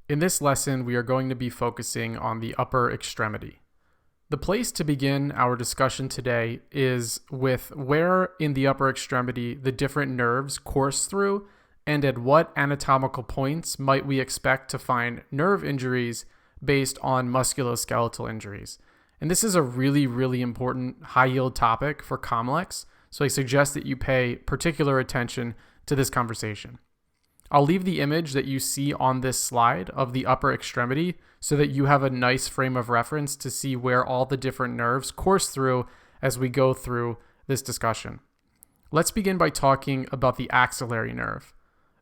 In this lesson, we are going to be focusing on the upper extremity. The place to begin our discussion today is with where in the upper extremity the different nerves course through and at what anatomical points might we expect to find nerve injuries based on musculoskeletal injuries. And this is a really important high-yield topic for COMLEX, so I suggest that you pay particular attention to this conversation. I'll leave the image that you see on this slide of the upper extremity so that you have a nice frame of reference to see where all the different nerves course through as we go through this discussion. Let's begin by talking about the axillary nerve.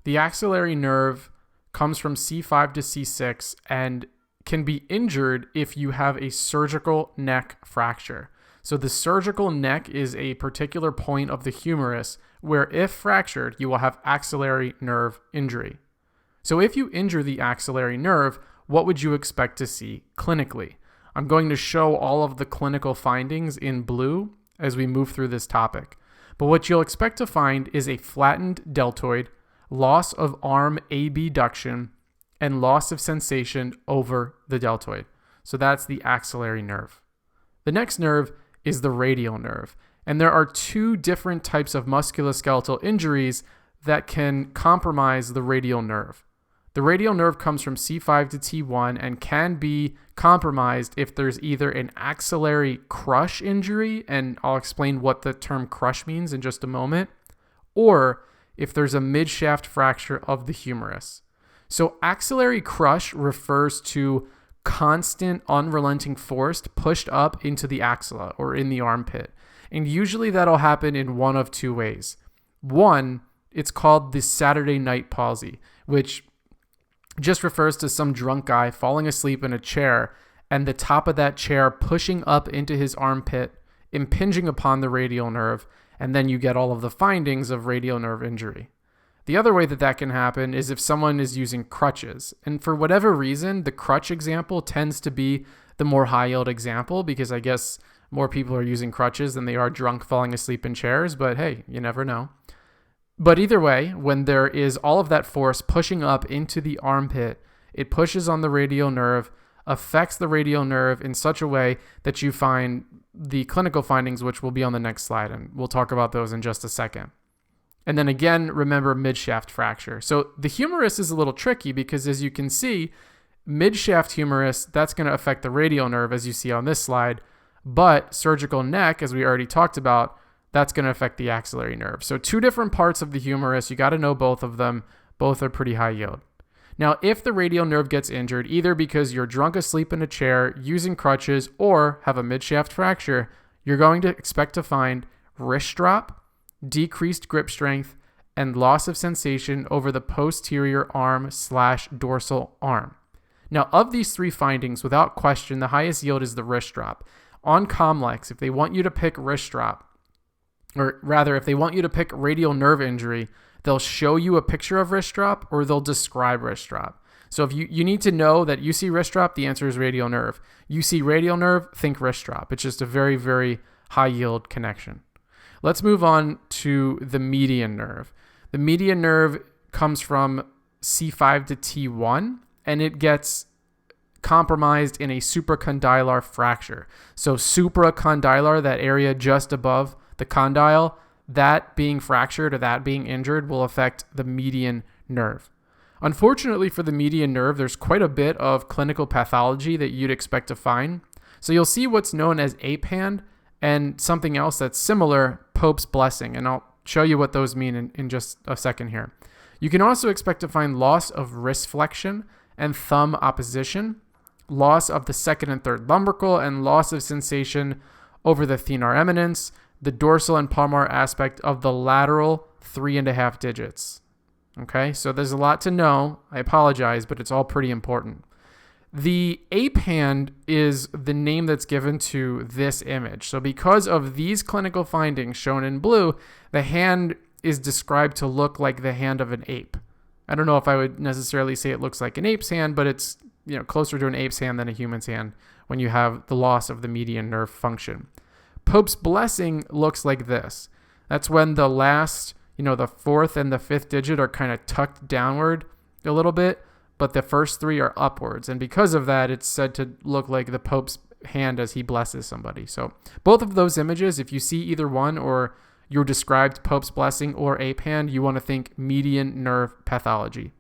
The axillary nerve comes from C5 to C6 and can be injured if you have a surgical neck fracture. So the surgical neck is a particular point of the humerus where, if fractured, you will have axillary nerve injury. So if you injure the axillary nerve, what would you expect to see clinically? I'm going to show all of the clinical findings in blue as we move through this topic. But what you'll expect to find is a flattened deltoid, loss of arm abduction, and loss of sensation over the deltoid. So that's the axillary nerve. The next nerve is the radial nerve. And there are two different types of musculoskeletal injuries that can compromise the radial nerve. The radial nerve comes from C5 to T1 and can be compromised if there's either an axillary crush injury, and I'll explain what the term crush means in just a moment, or if there's a midshaft fracture of the humerus. So axillary crush refers to constant, unrelenting force pushed up into the axilla or in the armpit. And usually that'll happen in one of two ways. One, it's called the Saturday night palsy, which just refers to some drunk guy falling asleep in a chair and the top of that chair pushing up into his armpit, impinging upon the radial nerve, and then you get all of the findings of radial nerve injury. The other way that can happen is if someone is using crutches. And for whatever reason, the crutch example tends to be the more high-yield example because I guess more people are using crutches than they are drunk falling asleep in chairs, but hey, you never know. But either way, when there is all of that force pushing up into the armpit, it pushes on the radial nerve, affects the radial nerve in such a way that you find the clinical findings, which will be on the next slide, and we'll talk about those in just a second. And then again, remember midshaft fracture. So the humerus is a little tricky because, as you can see, midshaft humerus, that's going to affect the radial nerve as you see on this slide. But surgical neck, as we already talked about, that's going to affect the axillary nerve. So two different parts of the humerus, you got to know both of them. Both are pretty high yield. Now, if the radial nerve gets injured, either because you're drunk asleep in a chair, using crutches, or have a midshaft fracture, you're going to expect to find wrist drop, decreased grip strength, and loss of sensation over the posterior arm/dorsal arm. Now, of these three findings, without question, the highest yield is the wrist drop. On COMLEX, if they want you to pick wrist drop, or rather, if they want you to pick radial nerve injury, they'll show you a picture of wrist drop or they'll describe wrist drop. So if you need to know that you see wrist drop, the answer is radial nerve. You see radial nerve, think wrist drop. It's just a very high yield connection. Let's move on to the median nerve. The median nerve comes from C5 to T1, and it gets compromised in a supracondylar fracture. So supracondylar, that area just above the condyle, that being fractured or that being injured will affect the median nerve. Unfortunately for the median nerve, there's quite a bit of clinical pathology that you'd expect to find. So you'll see what's known as ape hand and something else that's similar, Pope's blessing, and I'll show you what those mean in just a second here. You can also expect to find loss of wrist flexion and thumb opposition, loss of the second and third lumbrical, and loss of sensation over the thenar eminence, the dorsal and palmar aspect of the lateral 3.5 digits. Okay, so there's a lot to know. I apologize, but it's all pretty important. The ape hand is the name that's given to this image. So because of these clinical findings shown in blue, the hand is described to look like the hand of an ape. I don't know if I would necessarily say it looks like an ape's hand, but it's closer to an ape's hand than a human's hand when you have the loss of the median nerve function. Pope's blessing looks like this. That's when the last, the fourth and the fifth digit are kind of tucked downward a little bit, but the first three are upwards. And because of that, it's said to look like the Pope's hand as he blesses somebody. So both of those images, if you see either one or you're described Pope's blessing or ape hand, you want to think median nerve pathology.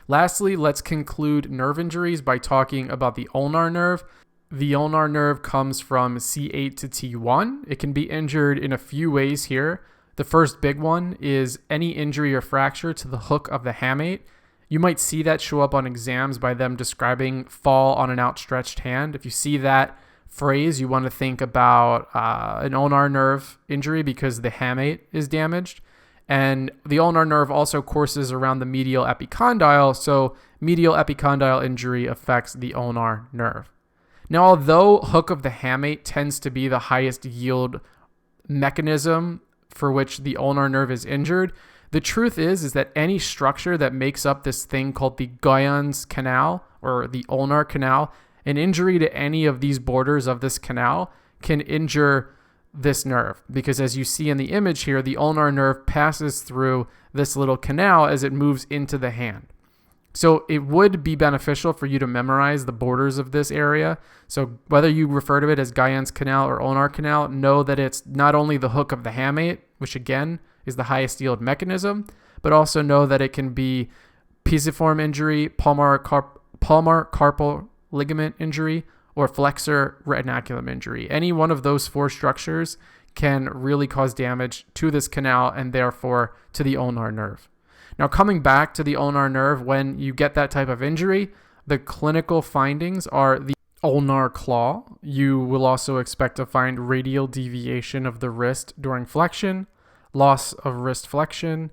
Lastly, let's conclude nerve injuries by talking about the ulnar nerve. The ulnar nerve comes from C8 to T1. It can be injured in a few ways here. The first big one is any injury or fracture to the hook of the hamate. You might see that show up on exams by them describing fall on an outstretched hand. If you see that phrase, you want to think about an ulnar nerve injury because the hamate is damaged. And the ulnar nerve also courses around the medial epicondyle, so medial epicondyle injury affects the ulnar nerve. Now, although hook of the hamate tends to be the highest yield mechanism for which the ulnar nerve is injured, the truth is that any structure that makes up this thing called the Guyon's canal or the ulnar canal, an injury to any of these borders of this canal can injure this nerve, because as you see in the image here, the ulnar nerve passes through this little canal as it moves into the hand. So it would be beneficial for you to memorize the borders of this area. So whether you refer to it as Guyon's canal or ulnar canal, know that it's not only the hook of the hamate, which again is the highest yield mechanism, but also know that it can be pisiform injury, palmar carpal ligament injury, or flexor retinaculum injury. Any one of those four structures can really cause damage to this canal and therefore to the ulnar nerve. Now, coming back to the ulnar nerve, when you get that type of injury, the clinical findings are the ulnar claw. You will also expect to find radial deviation of the wrist during flexion, loss of wrist flexion,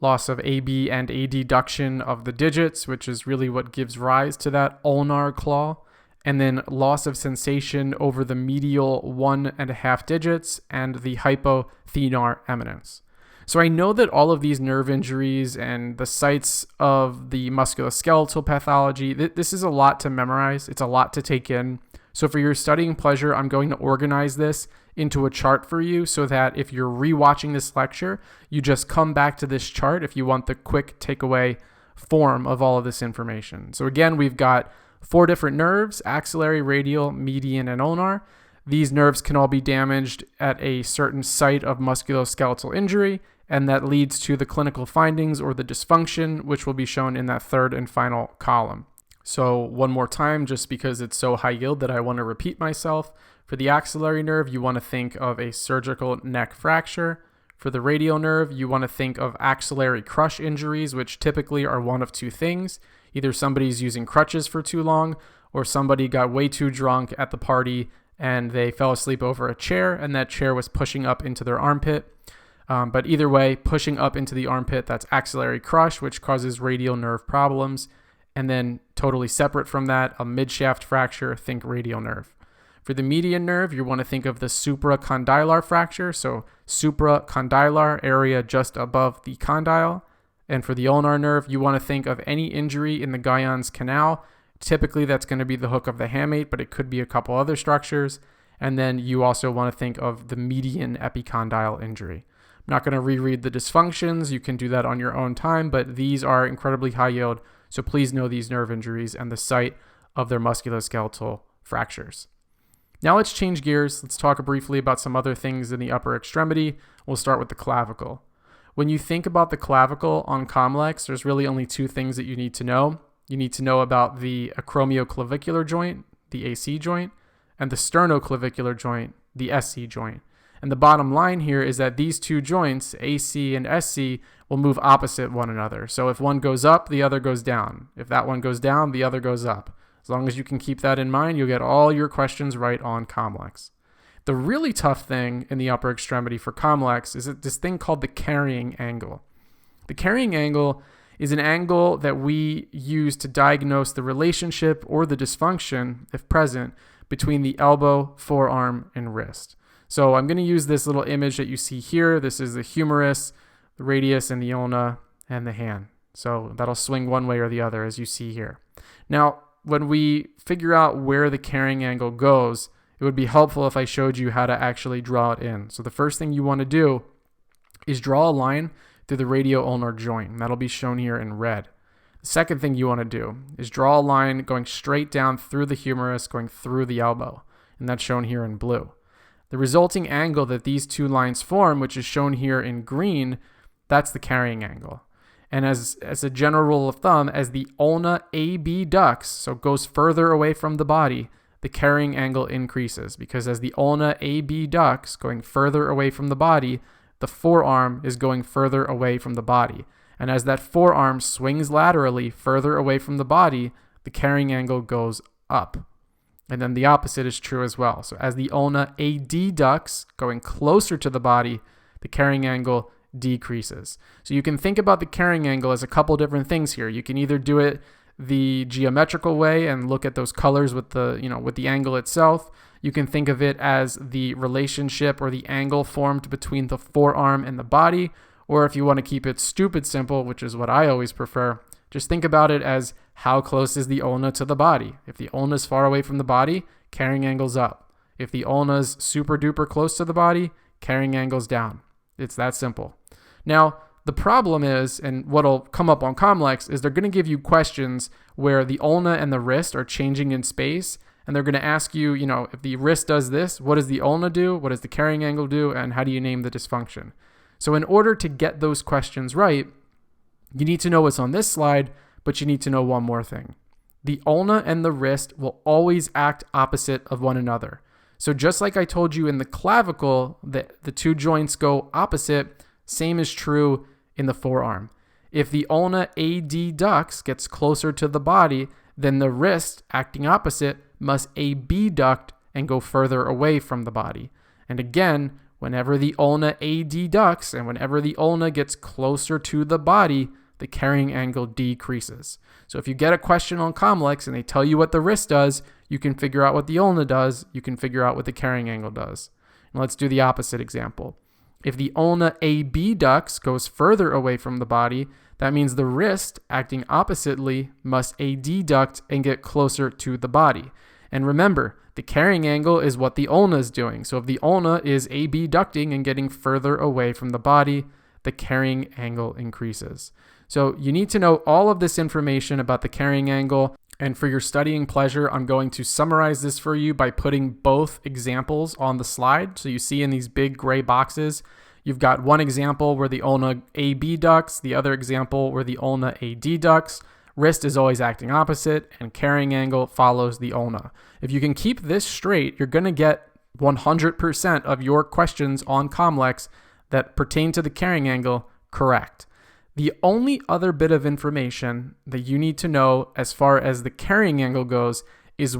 loss of AB and adduction of the digits, which is really what gives rise to that ulnar claw, and then loss of sensation over the medial 1.5 digits and the hypothenar eminence. So I know that all of these nerve injuries and the sites of the musculoskeletal pathology, this is a lot to memorize. It's a lot to take in. So for your studying pleasure, I'm going to organize this into a chart for you so that if you're rewatching this lecture, you just come back to this chart if you want the quick takeaway form of all of this information. So again, we've got 4 different nerves: axillary, radial, median, and ulnar. These nerves can all be damaged at a certain site of musculoskeletal injury, and that leads to the clinical findings or the dysfunction, which will be shown in that third and final column. So one more time, just because it's so high yield that I want to repeat myself. For the axillary nerve, you want to think of a surgical neck fracture. For the radial nerve, you want to think of axillary crush injuries, which typically are one of two things. Either somebody's using crutches for too long, or somebody got way too drunk at the party and they fell asleep over a chair and that chair was pushing up into their armpit. But either way, pushing up into the armpit, that's axillary crush, which causes radial nerve problems. And then totally separate from that, a midshaft fracture, think radial nerve. For the median nerve, you want to think of the supracondylar fracture, so supracondylar area just above the condyle. And for the ulnar nerve, you want to think of any injury in the Guyon's canal. Typically, that's going to be the hook of the hamate, but it could be a couple other structures. And then you also want to think of the median epicondyle injury. I'm not going to reread the dysfunctions. You can do that on your own time, but these are incredibly high yield. So please know these nerve injuries and the site of their musculoskeletal fractures. Now let's change gears. Let's talk briefly about some other things in the upper extremity. We'll start with the clavicle. When you think about the clavicle on COMLEX, there's really only 2 things that you need to know. You need to know about the acromioclavicular joint, the AC joint, and the sternoclavicular joint, the SC joint. And the bottom line here is that these 2 joints, AC and SC, will move opposite one another. So if one goes up, the other goes down. If that one goes down, the other goes up. As long as you can keep that in mind, you'll get all your questions right on COMLEX. The really tough thing in the upper extremity for COMLEX is this thing called the carrying angle. The carrying angle is an angle that we use to diagnose the relationship or the dysfunction, if present, between the elbow, forearm, and wrist. So I'm going to use this little image that you see here. This is the humerus, the radius, and the ulna, and the hand. So that'll swing one way or the other, as you see here. Now, when we figure out where the carrying angle goes, it would be helpful if I showed you how to actually draw it in. So the first thing you want to do is draw a line through the radio-ulnar joint. And that'll be shown here in red. The second thing you want to do is draw a line going straight down through the humerus, going through the elbow, and that's shown here in blue. The resulting angle that these two lines form, which is shown here in green, that's the carrying angle. And as a general rule of thumb, as the ulna abducts, so goes further away from the body, the carrying angle increases, because as the ulna abducts, going further away from the body, the forearm is going further away from the body. And as that forearm swings laterally further away from the body, the carrying angle goes up. And then the opposite is true as well. So as the ulna adducts, going closer to the body, the carrying angle decreases. So you can think about the carrying angle as a couple different things here. You can either do it the geometrical way and look at those colors with the angle itself. You can think of it as the relationship or the angle formed between the forearm and the body. Or if you want to keep it stupid simple, which is what I always prefer, just think about it as how close is the ulna to the body. If the ulna is far away from the body, carrying angle's up. If the ulna is super duper close to the body, carrying angle's down. It's that simple. Now, the problem is, and what'll come up on COMLEX, is they're going to give you questions where the ulna and the wrist are changing in space, and they're going to ask you, if the wrist does this, what does the ulna do? What does the carrying angle do? And how do you name the dysfunction? So in order to get those questions right, you need to know what's on this slide, but you need to know one more thing. The ulna and the wrist will always act opposite of one another. So just like I told you in the clavicle that the two joints go opposite, same is true in the forearm. If the ulna adducts, gets closer to the body, then the wrist, acting opposite, must abduct and go further away from the body. And again, whenever the ulna adducts and whenever the ulna gets closer to the body, the carrying angle decreases. So if you get a question on COMLEX and they tell you what the wrist does, you can figure out what the ulna does, you can figure out what the carrying angle does. And let's do the opposite example. If the ulna abducts, goes further away from the body, that means the wrist, acting oppositely, must adduct and get closer to the body. And remember, the carrying angle is what the ulna is doing. So if the ulna is abducting and getting further away from the body, the carrying angle increases. So you need to know all of this information about the carrying angle. And for your studying pleasure, I'm going to summarize this for you by putting both examples on the slide. So you see in these big gray boxes, you've got one example where the ulna abducts, the other example where the ulna adducts. Wrist is always acting opposite, and carrying angle follows the ulna. If you can keep this straight, you're going to get 100% of your questions on COMLEX that pertain to the carrying angle correct. The only other bit of information that you need to know as far as the carrying angle goes is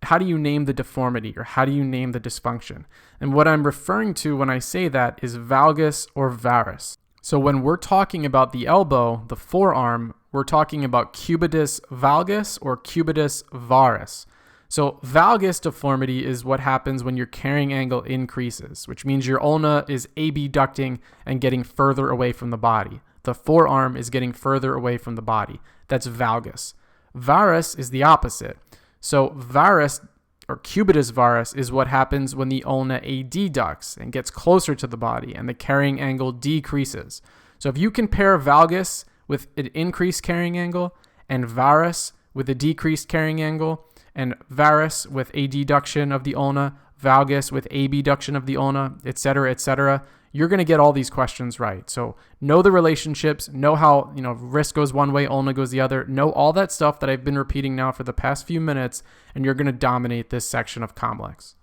how do you name the deformity, or how do you name the dysfunction? And what I'm referring to when I say that is valgus or varus. So when we're talking about the elbow, the forearm, we're talking about cubitus valgus or cubitus varus. So valgus deformity is what happens when your carrying angle increases, which means your ulna is abducting and getting further away from the body. The forearm is getting further away from the body. That's valgus. Varus is the opposite. So varus or cubitus varus is what happens when the ulna adducts and gets closer to the body and the carrying angle decreases. So if you compare valgus with an increased carrying angle and varus with a decreased carrying angle, and varus with adduction of the ulna, valgus with abduction of the ulna, etc., you're going to get all these questions right. So know the relationships, know how, wrist goes one way, ulna goes the other, know all that stuff that I've been repeating now for the past few minutes, and you're going to dominate this section of COMLEX.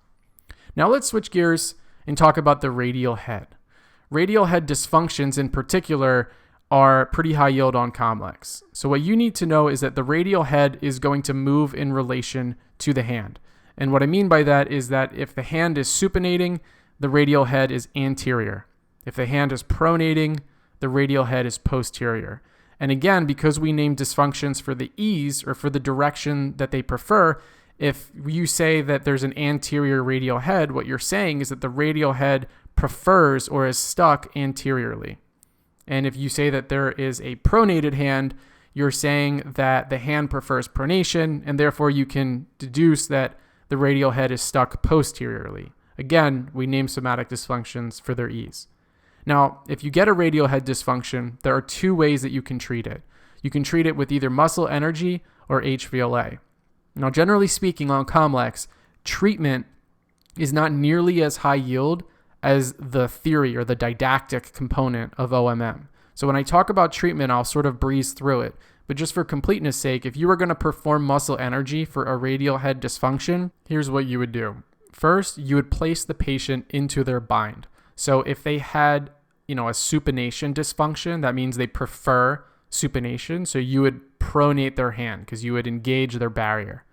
Now let's switch gears and talk about the radial head. Radial head dysfunctions in particular are pretty high yield on COMLEX. So what you need to know is that the radial head is going to move in relation to the hand. And what I mean by that is that if the hand is supinating, the radial head is anterior. If the hand is pronating, the radial head is posterior. And again, because we name dysfunctions for the ease or for the direction that they prefer, if you say that there's an anterior radial head, what you're saying is that the radial head prefers or is stuck anteriorly. And if you say that there is a pronated hand, you're saying that the hand prefers pronation, and therefore you can deduce that the radial head is stuck posteriorly. Again, we name somatic dysfunctions for their ease. Now, if you get a radial head dysfunction, there are two ways that you can treat it. You can treat it with either muscle energy or HVLA. Now, generally speaking, on COMLEX, treatment is not nearly as high yield as the theory or the didactic component of OMM. So when I talk about treatment, I'll sort of breeze through it. But just for completeness sake, if you were going to perform muscle energy for a radial head dysfunction, here's what you would do. First, you would place the patient into their bind. So if they had, a supination dysfunction, that means they prefer supination. So you would pronate their hand because you would engage their barrier.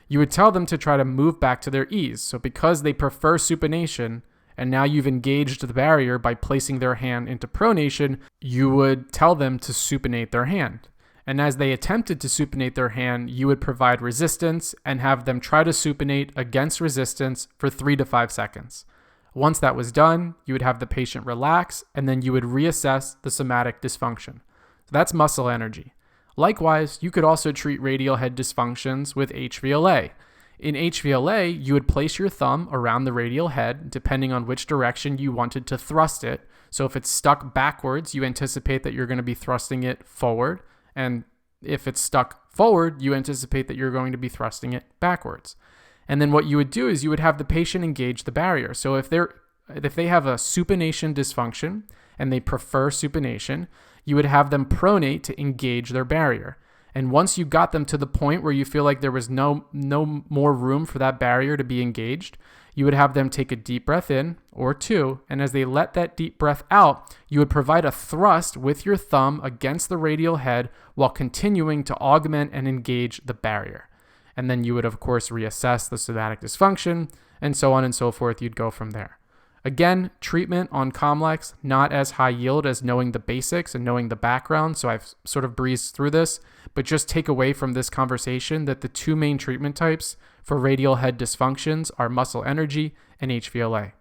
You would tell them to try to move back to their ease. So because they prefer supination, and now you've engaged the barrier by placing their hand into pronation, you would tell them to supinate their hand. And as they attempted to supinate their hand, you would provide resistance and have them try to supinate against resistance for 3 to 5 seconds. Once that was done, you would have the patient relax, and then you would reassess the somatic dysfunction. So that's muscle energy. Likewise, you could also treat radial head dysfunctions with HVLA. In HVLA, you would place your thumb around the radial head, depending on which direction you wanted to thrust it. So if it's stuck backwards, you anticipate that you're going to be thrusting it forward. And if it's stuck forward, you anticipate that you're going to be thrusting it backwards. And then what you would do is you would have the patient engage the barrier. So if they have a supination dysfunction and they prefer supination, you would have them pronate to engage their barrier. And once you got them to the point where you feel like there was no more room for that barrier to be engaged, you would have them take a deep breath in or two. And as they let that deep breath out, you would provide a thrust with your thumb against the radial head while continuing to augment and engage the barrier. And then you would, of course, reassess the somatic dysfunction and so on and so forth. You'd go from there. Again, treatment on COMLEX, not as high yield as knowing the basics and knowing the background. So I've sort of breezed through this, but just take away from this conversation that the two main treatment types for radial head dysfunctions are muscle energy and HVLA.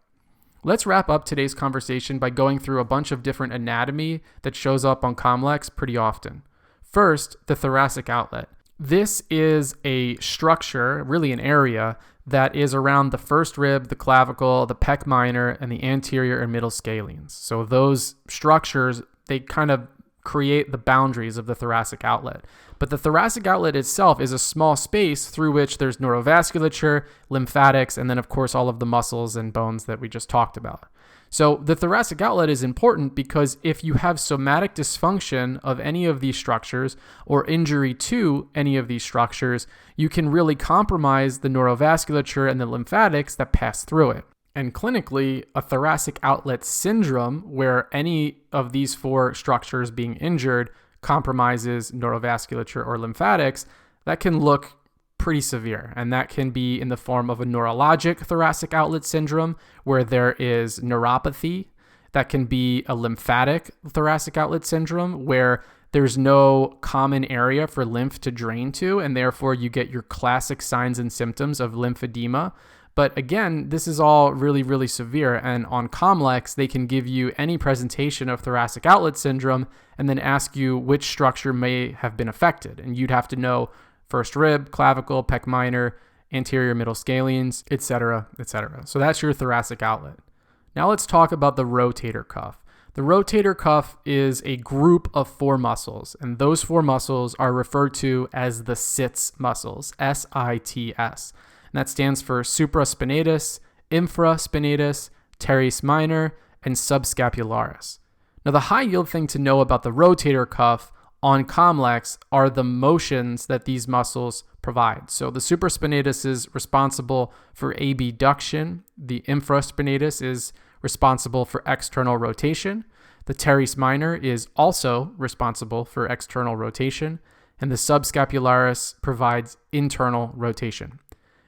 Let's wrap up today's conversation by going through a bunch of different anatomy that shows up on COMLEX pretty often. First, the thoracic outlet. This is a structure, really an area, that is around the first rib, the clavicle, the pec minor, and the anterior and middle scalenes. So those structures, they kind of create the boundaries of the thoracic outlet. But the thoracic outlet itself is a small space through which there's neurovasculature, lymphatics, and then of course all of the muscles and bones that we just talked about. So the thoracic outlet is important because if you have somatic dysfunction of any of these structures or injury to any of these structures, you can really compromise the neurovasculature and the lymphatics that pass through it. And clinically, a thoracic outlet syndrome where any of these four structures being injured compromises neurovasculature or lymphatics, that can look pretty severe. And that can be in the form of a neurologic thoracic outlet syndrome where there is neuropathy. That can be a lymphatic thoracic outlet syndrome where there's no common area for lymph to drain to, and therefore you get your classic signs and symptoms of lymphedema. But again, this is all really, really severe. And on COMLEX, they can give you any presentation of thoracic outlet syndrome and then ask you which structure may have been affected. And you'd have to know first rib, clavicle, pec minor, anterior middle scalenes, etc., etc. So that's your thoracic outlet. Now let's talk about the rotator cuff. The rotator cuff is a group of four muscles, and those four muscles are referred to as the sits muscles, SITS. And that stands for supraspinatus, infraspinatus, teres minor, and subscapularis. Now the high yield thing to know about the rotator cuff on COMLEX are the motions that these muscles provide. So the supraspinatus is responsible for abduction. The infraspinatus is responsible for external rotation. The teres minor is also responsible for external rotation. And the subscapularis provides internal rotation.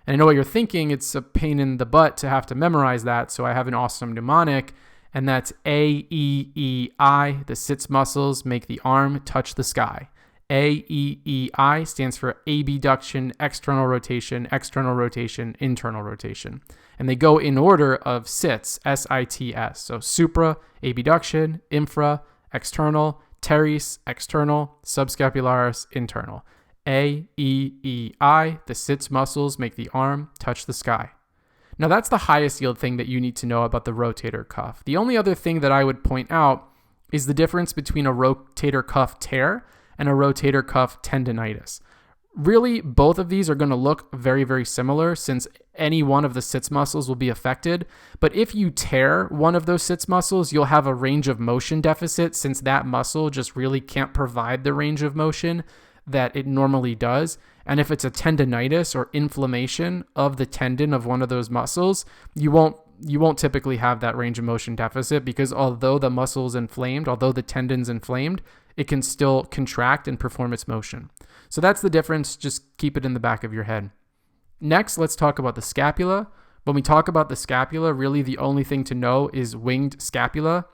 And I know what you're thinking, it's a pain in the butt to have to memorize that, so I have an awesome mnemonic. And that's AEEI. The sits muscles make the arm touch the sky. AEEI stands for abduction, external rotation, internal rotation. And they go in order of sits, SITS. So supra, abduction, infra, external, teres, external, subscapularis, internal. AEEI. The sits muscles make the arm touch the sky. Now that's the highest yield thing that you need to know about the rotator cuff. The only other thing that I would point out is the difference between a rotator cuff tear and a rotator cuff tendinitis. Really, both of these are going to look very, very similar since any one of the sits muscles will be affected. But if you tear one of those sits muscles, you'll have a range of motion deficit since that muscle just really can't provide the range of motion that it normally does. And if it's a tendinitis or inflammation of the tendon of one of those muscles, you won't typically have that range of motion deficit because although the muscle is inflamed, although the tendon's inflamed, it can still contract and perform its motion. So that's the difference. Just keep it in the back of your head. Next, let's talk about the scapula. When we talk about the scapula, really the only thing to know is winged scapula.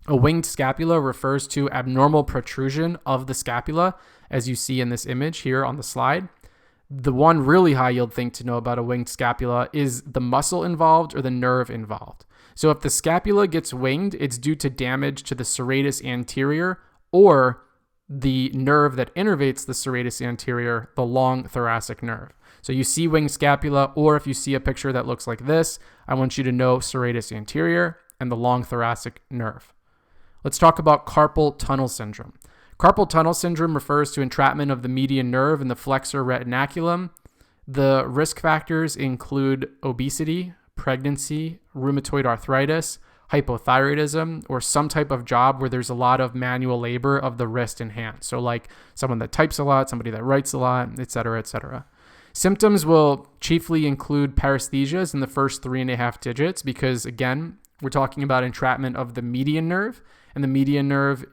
A winged scapula refers to abnormal protrusion of the scapula, as you see in this image here on the slide. The one really high yield thing to know about a winged scapula is the muscle involved or the nerve involved. So if the scapula gets winged, it's due to damage to the serratus anterior or the nerve that innervates the serratus anterior, the long thoracic nerve. So you see winged scapula, or if you see a picture that looks like this, I want you to know serratus anterior and the long thoracic nerve. Let's talk about carpal tunnel syndrome. Carpal tunnel syndrome refers to entrapment of the median nerve in the flexor retinaculum. The risk factors include obesity, pregnancy, rheumatoid arthritis, hypothyroidism, or some type of job where there's a lot of manual labor of the wrist and hand. So like someone that types a lot, somebody that writes a lot, etc., etc. Symptoms will chiefly include paresthesias in the first 3.5 digits because, again, we're talking about entrapment of the median nerve, and the median nerve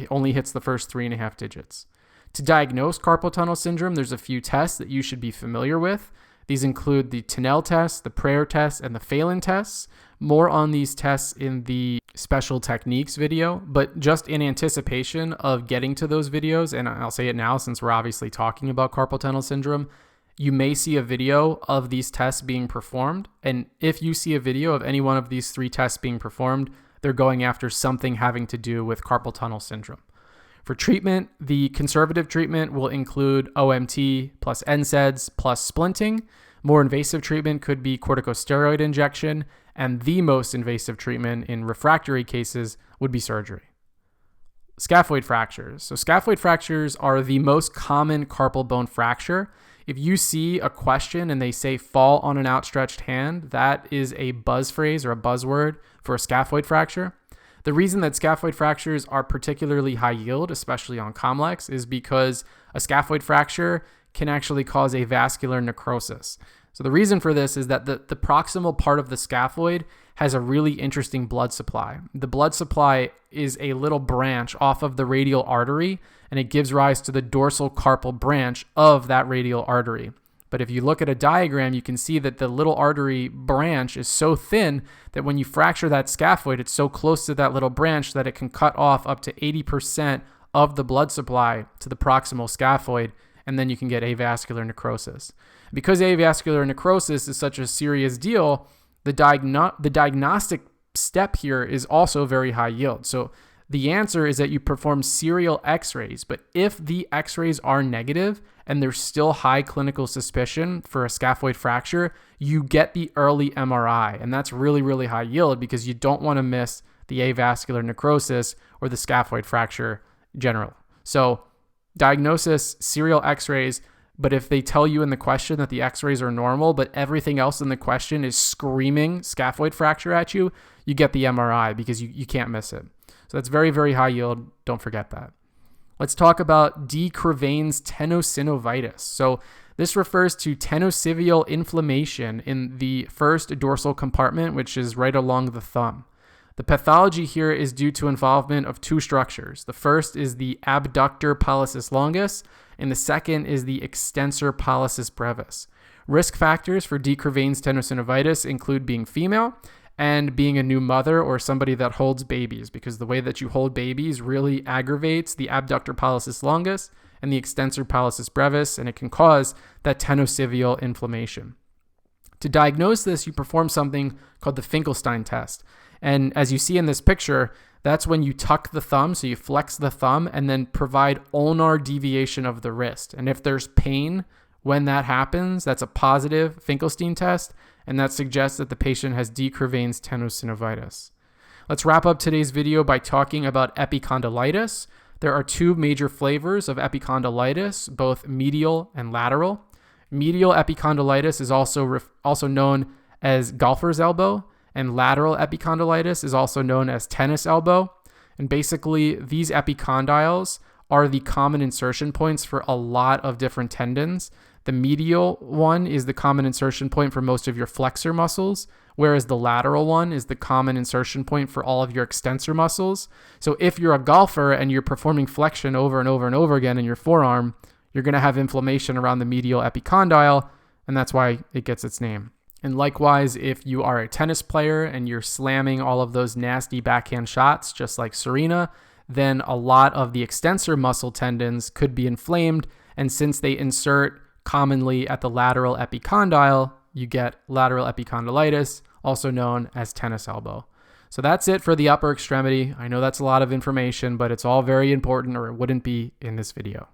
only hits the first 3.5 digits. To diagnose carpal tunnel syndrome, there's a few tests that you should be familiar with. These include the Canal test, the Prayer test, and the Phelan tests. More on these tests in the special techniques video, but just in anticipation of getting to those videos, and I'll say it now since we're obviously talking about carpal tunnel syndrome, you may see a video of these tests being performed. And if you see a video of any one of these 3 tests being performed, they're going after something having to do with carpal tunnel syndrome. For treatment, the conservative treatment will include OMT plus NSAIDs plus splinting. More invasive treatment could be corticosteroid injection, and the most invasive treatment in refractory cases would be surgery. Scaphoid fractures. So scaphoid fractures are the most common carpal bone fracture. If you see a question and they say fall on an outstretched hand, that is a buzz phrase or a buzzword for a scaphoid fracture. The reason that scaphoid fractures are particularly high yield, especially on COMLEX, is because a scaphoid fracture can actually cause a vascular necrosis. So the reason for this is that the proximal part of the scaphoid has a really interesting blood supply. The blood supply is a little branch off of the radial artery, and it gives rise to the dorsal carpal branch of that radial artery. But if you look at a diagram, you can see that the little artery branch is so thin that when you fracture that scaphoid, it's so close to that little branch that it can cut off up to 80% of the blood supply to the proximal scaphoid, and then you can get avascular necrosis. Because avascular necrosis is such a serious deal, the diagnostic step here is also very high yield. So the answer is that you perform serial x-rays, but if the x-rays are negative and there's still high clinical suspicion for a scaphoid fracture, you get the early MRI, and that's really, really high yield because you don't want to miss the avascular necrosis or the scaphoid fracture generally. So diagnosis, serial x-rays, but if they tell you in the question that the x-rays are normal, but everything else in the question is screaming scaphoid fracture at you, you get the MRI because you can't miss it. So that's very, very high yield. Don't forget that. Let's talk about de Quervain's tenosynovitis. So this refers to tenosynovial inflammation in the first dorsal compartment, which is right along the thumb. The pathology here is due to involvement of 2 structures. The first is the abductor pollicis longus, and the second is the extensor pollicis brevis. Risk factors for de Quervain's tenosynovitis include being female and being a new mother or somebody that holds babies, because the way that you hold babies really aggravates the abductor pollicis longus and the extensor pollicis brevis, and it can cause that tenosynovial inflammation. To diagnose this, you perform something called the Finkelstein test. And as you see in this picture, that's when you tuck the thumb, so you flex the thumb and then provide ulnar deviation of the wrist. And if there's pain when that happens, that's a positive Finkelstein test, and that suggests that the patient has de Quervain's tenosynovitis. Let's wrap up today's video by talking about epicondylitis. There are two major flavors of epicondylitis, both medial and lateral. Medial epicondylitis is also known as golfer's elbow, and lateral epicondylitis is also known as tennis elbow. And basically, these epicondyles are the common insertion points for a lot of different tendons. The medial one is the common insertion point for most of your flexor muscles, whereas the lateral one is the common insertion point for all of your extensor muscles. So if you're a golfer and you're performing flexion over and over and over again in your forearm, you're going to have inflammation around the medial epicondyle, and that's why it gets its name. And likewise, if you are a tennis player and you're slamming all of those nasty backhand shots, just like Serena, then a lot of the extensor muscle tendons could be inflamed. And since they insert commonly at the lateral epicondyle, you get lateral epicondylitis, also known as tennis elbow. So that's it for the upper extremity. I know that's a lot of information, but it's all very important, or it wouldn't be in this video.